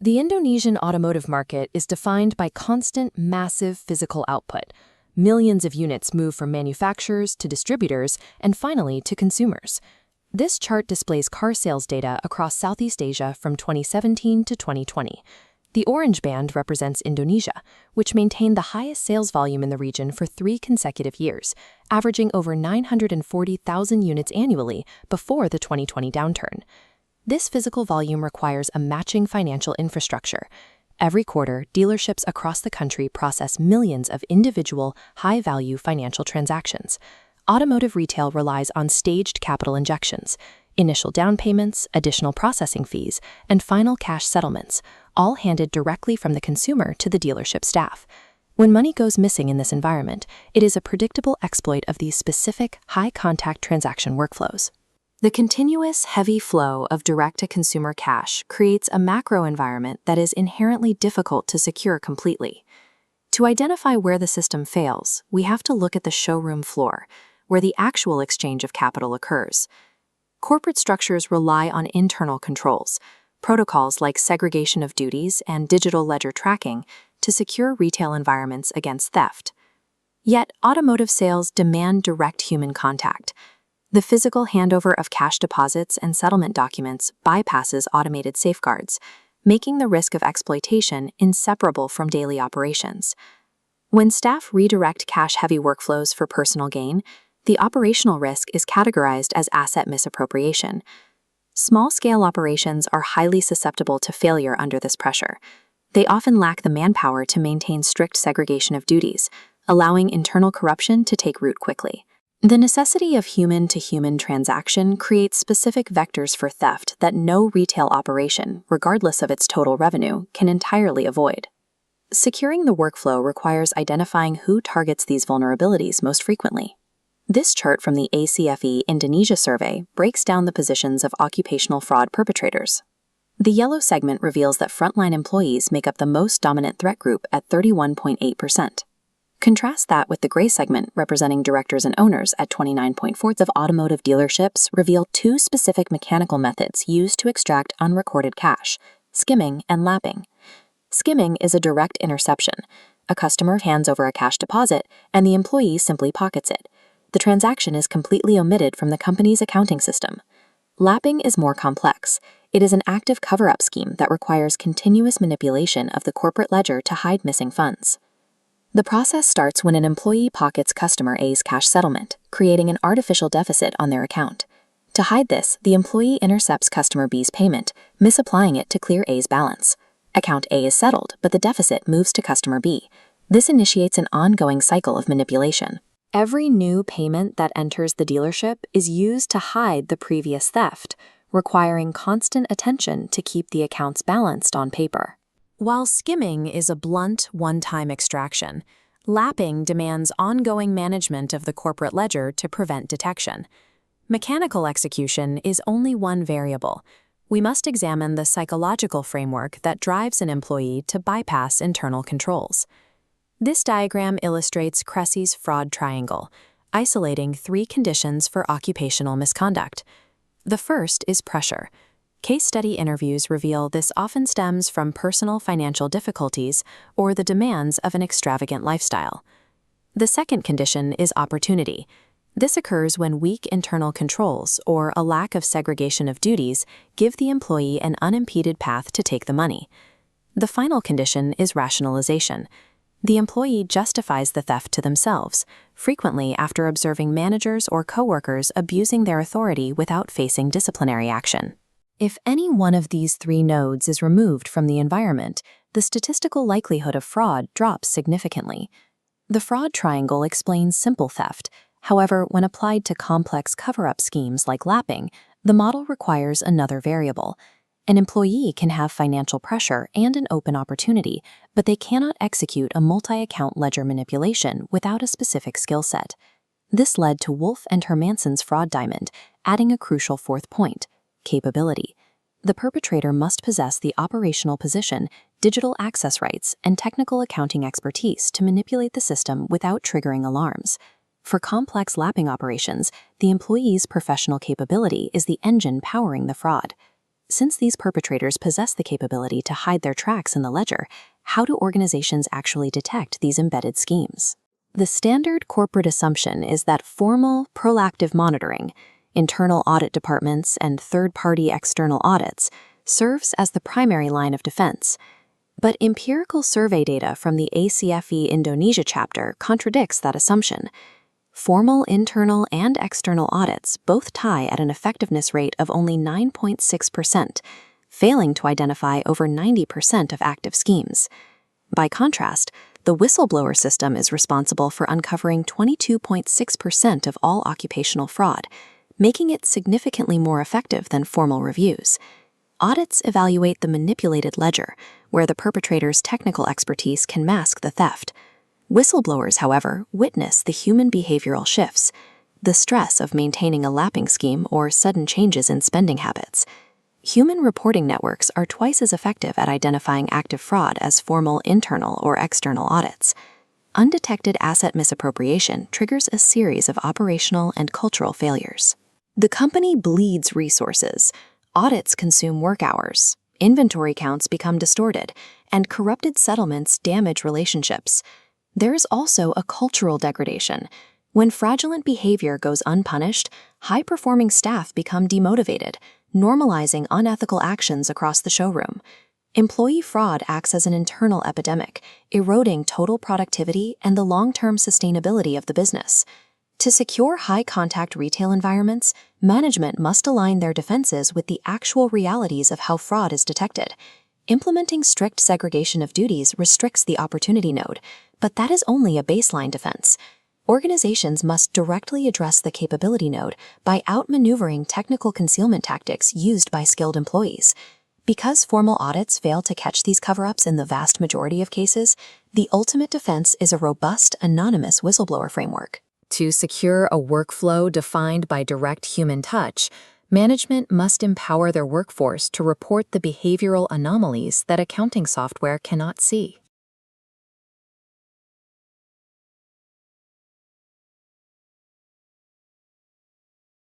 The Indonesian automotive market is defined by constant, massive physical output. Millions of units move from manufacturers to distributors and finally to consumers. This chart displays car sales data across Southeast Asia from 2017 to 2020. The orange band represents Indonesia, which maintained the highest sales volume in the region for 3 consecutive years, averaging over 940,000 units annually before the 2020 downturn. This physical volume requires a matching financial infrastructure. Every quarter, dealerships across the country process millions of individual, high-value financial transactions. Automotive retail relies on staged capital injections, initial down payments, additional processing fees, and final cash settlements, all handed directly from the consumer to the dealership staff. When money goes missing in this environment, it is a predictable exploit of these specific, high-contact transaction workflows. The continuous, heavy flow of direct-to-consumer cash creates a macro environment that is inherently difficult to secure completely. To identify where the system fails, we have to look at the showroom floor, where the actual exchange of capital occurs. Corporate structures rely on internal controls, protocols like segregation of duties and digital ledger tracking to secure retail environments against theft. Yet, automotive sales demand direct human contact. The physical handover of cash deposits and settlement documents bypasses automated safeguards, making the risk of exploitation inseparable from daily operations. When staff redirect cash-heavy workflows for personal gain, the operational risk is categorized as asset misappropriation. Small-scale operations are highly susceptible to failure under this pressure. They often lack the manpower to maintain strict segregation of duties, allowing internal corruption to take root quickly. The necessity of human-to-human transaction creates specific vectors for theft that no retail operation, regardless of its total revenue, can entirely avoid. Securing the workflow requires identifying who targets these vulnerabilities most frequently. This chart from the ACFE Indonesia survey breaks down the positions of occupational fraud perpetrators. The yellow segment reveals that frontline employees make up the most dominant threat group at 31.8%. Contrast that with the gray segment representing directors and owners at 29.4%. Of automotive dealerships reveal 2 specific mechanical methods used to extract unrecorded cash: skimming and lapping. Skimming is a direct interception. A customer hands over a cash deposit, and the employee simply pockets it. The transaction is completely omitted from the company's accounting system. Lapping is more complex. It is an active cover-up scheme that requires continuous manipulation of the corporate ledger to hide missing funds. The process starts when an employee pockets customer A's cash settlement, creating an artificial deficit on their account. To hide this, the employee intercepts customer B's payment, misapplying it to clear A's balance. Account A is settled, but the deficit moves to customer B. This initiates an ongoing cycle of manipulation. Every new payment that enters the dealership is used to hide the previous theft, requiring constant attention to keep the accounts balanced on paper. While skimming is a blunt, one-time extraction, lapping demands ongoing management of the corporate ledger to prevent detection. Mechanical execution is only one variable. We must examine the psychological framework that drives an employee to bypass internal controls. This diagram illustrates Cressy's fraud triangle, isolating 3 conditions for occupational misconduct. The first is pressure. Case study interviews reveal this often stems from personal financial difficulties or the demands of an extravagant lifestyle. The second condition is opportunity. This occurs when weak internal controls or a lack of segregation of duties give the employee an unimpeded path to take the money. The final condition is rationalization. The employee justifies the theft to themselves, frequently after observing managers or coworkers abusing their authority without facing disciplinary action. If any one of these 3 nodes is removed from the environment, the statistical likelihood of fraud drops significantly. The fraud triangle explains simple theft. However, when applied to complex cover-up schemes like lapping, the model requires another variable. An employee can have financial pressure and an open opportunity, but they cannot execute a multi-account ledger manipulation without a specific skill set. This led to Wolf and Hermanson's fraud diamond, adding a crucial 4th point: capability. The perpetrator must possess the operational position, digital access rights, and technical accounting expertise to manipulate the system without triggering alarms. For complex lapping operations, the employee's professional capability is the engine powering the fraud. Since these perpetrators possess the capability to hide their tracks in the ledger, how do organizations actually detect these embedded schemes? The standard corporate assumption is that formal, proactive monitoring, internal audit departments, and third-party external audits serves as the primary line of defense. But empirical survey data from the ACFE Indonesia chapter contradicts that assumption. Formal internal and external audits both tie at an effectiveness rate of only 9.6%, failing to identify over 90% of active schemes. By contrast, the whistleblower system is responsible for uncovering 22.6% of all occupational fraud, making it significantly more effective than formal reviews. Audits evaluate the manipulated ledger, where the perpetrator's technical expertise can mask the theft. Whistleblowers, however, witness the human behavioral shifts, the stress of maintaining a lapping scheme or sudden changes in spending habits. Human reporting networks are twice as effective at identifying active fraud as formal internal or external audits. Undetected asset misappropriation triggers a series of operational and cultural failures. The company bleeds resources. Audits consume work hours, inventory counts become distorted, and corrupted settlements damage relationships. There is also a cultural degradation. When fraudulent behavior goes unpunished, high-performing staff become demotivated, normalizing unethical actions across the showroom. Employee fraud acts as an internal epidemic, eroding total productivity and the long-term sustainability of the business. To secure high-contact retail environments, management must align their defenses with the actual realities of how fraud is detected. Implementing strict segregation of duties restricts the opportunity node, but that is only a baseline defense. Organizations must directly address the capability node by outmaneuvering technical concealment tactics used by skilled employees. Because formal audits fail to catch these cover-ups in the vast majority of cases, the ultimate defense is a robust, anonymous whistleblower framework. To secure a workflow defined by direct human touch, management must empower their workforce to report the behavioral anomalies that accounting software cannot see.